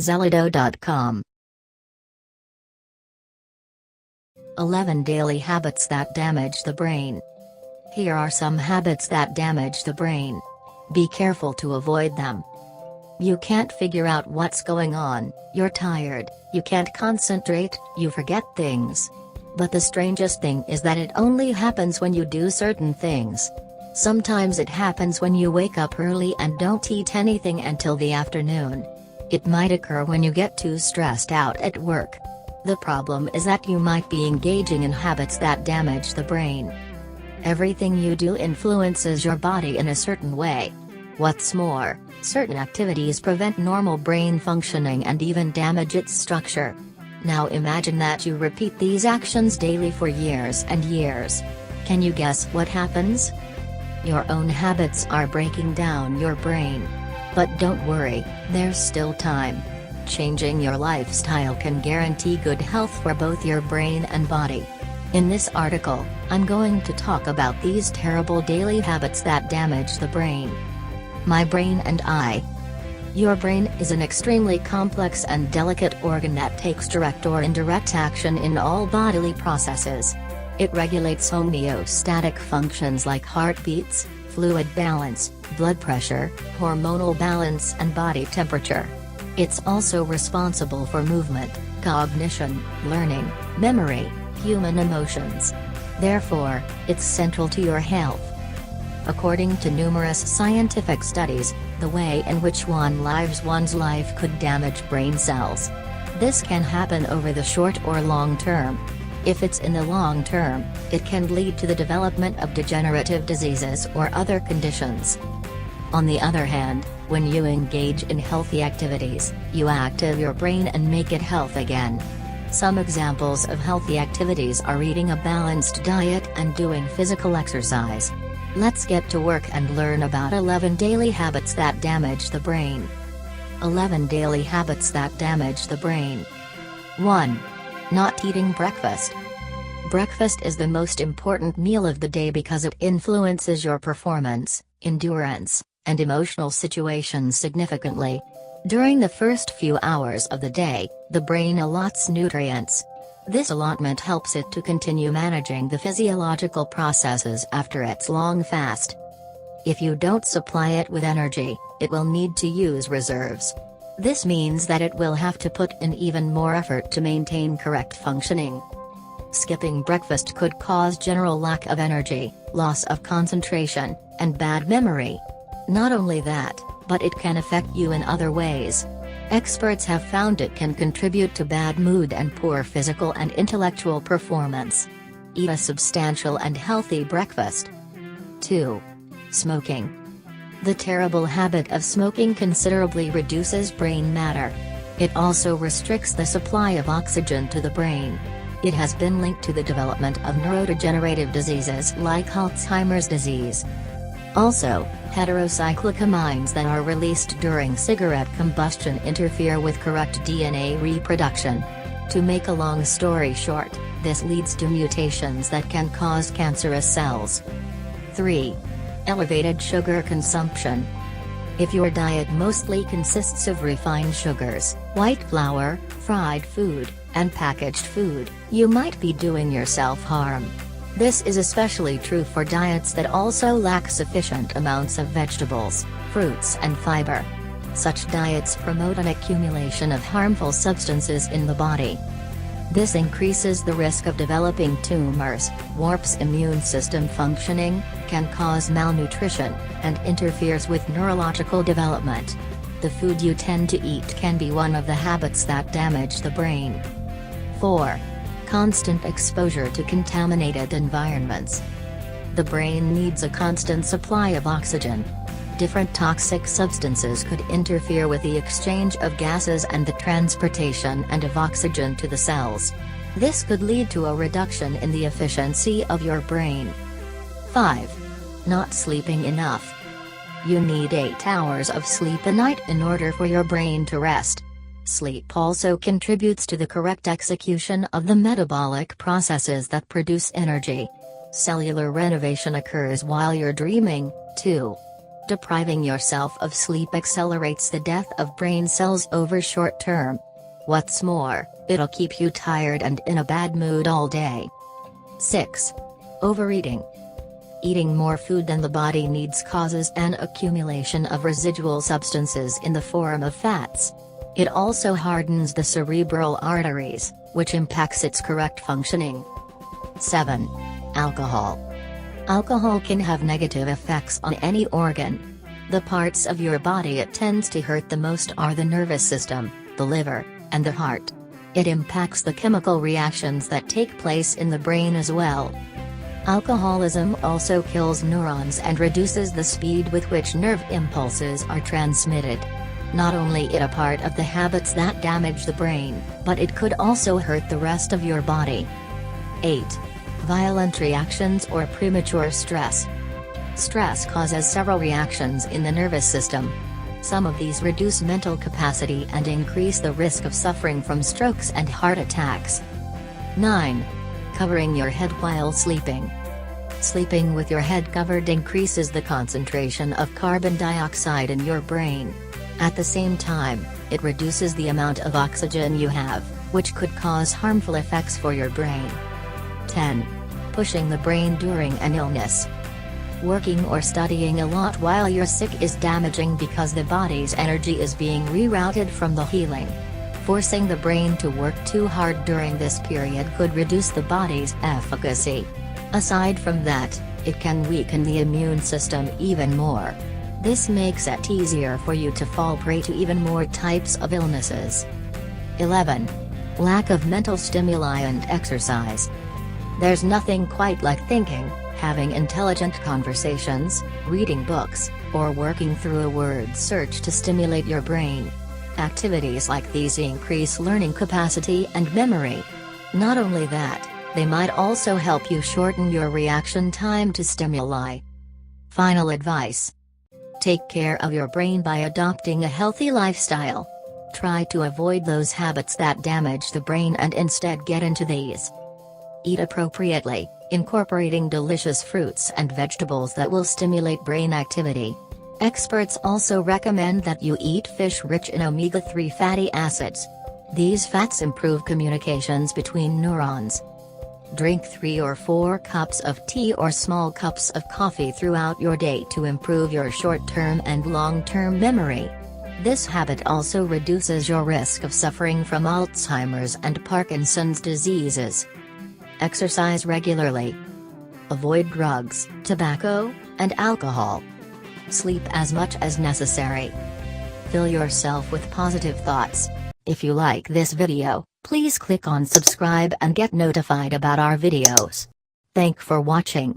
Zellido.com. 11 Daily Habits That Damage the Brain. Here are some habits that damage the brain. Be careful to avoid them. You can't figure out what's going on, you're tired, you can't concentrate, you forget things. But the strangest thing is that it only happens when you do certain things. Sometimes it happens when you wake up early and don't eat anything until the afternoon. It might occur when you get too stressed out at work. The problem is that you might be engaging in habits that damage the brain. Everything you do influences your body in a certain way. What's more, certain activities prevent normal brain functioning and even damage its structure. Now imagine that you repeat these actions daily for years and years. Can you guess what happens? Your own habits are breaking down your brain. But don't worry, there's still time. Changing your lifestyle can guarantee good health for both your brain and body. In this article, I'm going to talk about these terrible daily habits that damage the brain. My brain and I. Your brain is an extremely complex and delicate organ that takes direct or indirect action in all bodily processes. It regulates homeostatic functions like heartbeats, fluid balance, blood pressure, hormonal balance and body temperature. It's also responsible for movement, cognition, learning, memory, human emotions. Therefore, it's central to your health. According to numerous scientific studies, the way in which one lives one's life could damage brain cells. This can happen over the short or long term. If it's in the long term, it can lead to the development of degenerative diseases or other conditions. On the other hand, when you engage in healthy activities, you active your brain and make it health again. Some examples of healthy activities are eating a balanced diet and doing physical exercise. Let's get to work and learn about 11 daily habits that damage the brain. 11 daily habits that damage the brain. 1. Not eating breakfast. Breakfast is the most important meal of the day because it influences your performance, endurance, and emotional situations significantly. During the first few hours of the day, the brain allots nutrients. This allotment helps it to continue managing the physiological processes after its long fast. If you don't supply it with energy, it will need to use reserves. This means that it will have to put in even more effort to maintain correct functioning. Skipping breakfast could cause general lack of energy, loss of concentration, and bad memory. Not only that, but it can affect you in other ways. Experts have found it can contribute to bad mood and poor physical and intellectual performance. Eat a substantial and healthy breakfast. 2. Smoking. The terrible habit of smoking considerably reduces brain matter. It also restricts the supply of oxygen to the brain. It has been linked to the development of neurodegenerative diseases like Alzheimer's disease. Also, heterocyclic amines that are released during cigarette combustion interfere with correct DNA reproduction. To make a long story short, this leads to mutations that can cause cancerous cells. 3. Elevated sugar consumption. If your diet mostly consists of refined sugars, white flour, fried food, and packaged food, you might be doing yourself harm. This is especially true for diets that also lack sufficient amounts of vegetables, fruits and fiber. Such diets promote an accumulation of harmful substances in the body. This increases the risk of developing tumors, warps immune system functioning, can cause malnutrition, and interferes with neurological development. The food you tend to eat can be one of the habits that damage the brain. 4. Constant exposure to contaminated environments. The brain needs a constant supply of oxygen. Different toxic substances could interfere with the exchange of gases and the transportation and of oxygen to the cells. This could lead to a reduction in the efficiency of your brain. 5. Not sleeping enough. You need 8 hours of sleep a night in order for your brain to rest. Sleep also contributes to the correct execution of the metabolic processes that produce energy. Cellular renovation occurs while you're dreaming, too. Depriving yourself of sleep accelerates the death of brain cells over short term. What's more, it'll keep you tired and in a bad mood all day. 6. Overeating. Eating more food than the body needs causes an accumulation of residual substances in the form of fats. It also hardens the cerebral arteries, which impacts its correct functioning. 7. Alcohol. Alcohol can have negative effects on any organ. The parts of your body it tends to hurt the most are the nervous system, the liver, and the heart. It impacts the chemical reactions that take place in the brain as well. Alcoholism also kills neurons and reduces the speed with which nerve impulses are transmitted. Not only is it a part of the habits that damage the brain, but it could also hurt the rest of your body. 8. Violent reactions or premature stress. Stress causes several reactions in the nervous system. Some of these reduce mental capacity and increase the risk of suffering from strokes and heart attacks. 9. Covering your head while sleeping. Sleeping with your head covered increases the concentration of carbon dioxide in your brain. At the same time, it reduces the amount of oxygen you have, which could cause harmful effects for your brain. 10. Pushing the brain during an illness. Working or studying a lot while you're sick is damaging because the body's energy is being rerouted from the healing. Forcing the brain to work too hard during this period could reduce the body's efficacy. Aside from that, it can weaken the immune system even more. This makes it easier for you to fall prey to even more types of illnesses. 11. Lack of mental stimuli and exercise. There's nothing quite like thinking, having intelligent conversations, reading books, or working through a word search to stimulate your brain. Activities like these increase learning capacity and memory. Not only that, they might also help you shorten your reaction time to stimuli. Final advice. Take care of your brain by adopting a healthy lifestyle. Try to avoid those habits that damage the brain and instead get into these. Eat appropriately, incorporating delicious fruits and vegetables that will stimulate brain activity. Experts also recommend that you eat fish rich in omega-3 fatty acids. These fats improve communications between neurons. Drink 3 or 4 cups of tea or small cups of coffee throughout your day to improve your short-term and long-term memory. This habit also reduces your risk of suffering from Alzheimer's and Parkinson's diseases. Exercise regularly. Avoid drugs, tobacco, and alcohol. Sleep as much as necessary. Fill yourself with positive thoughts. If you like this video, please click on subscribe and get notified about our videos. Thank for watching.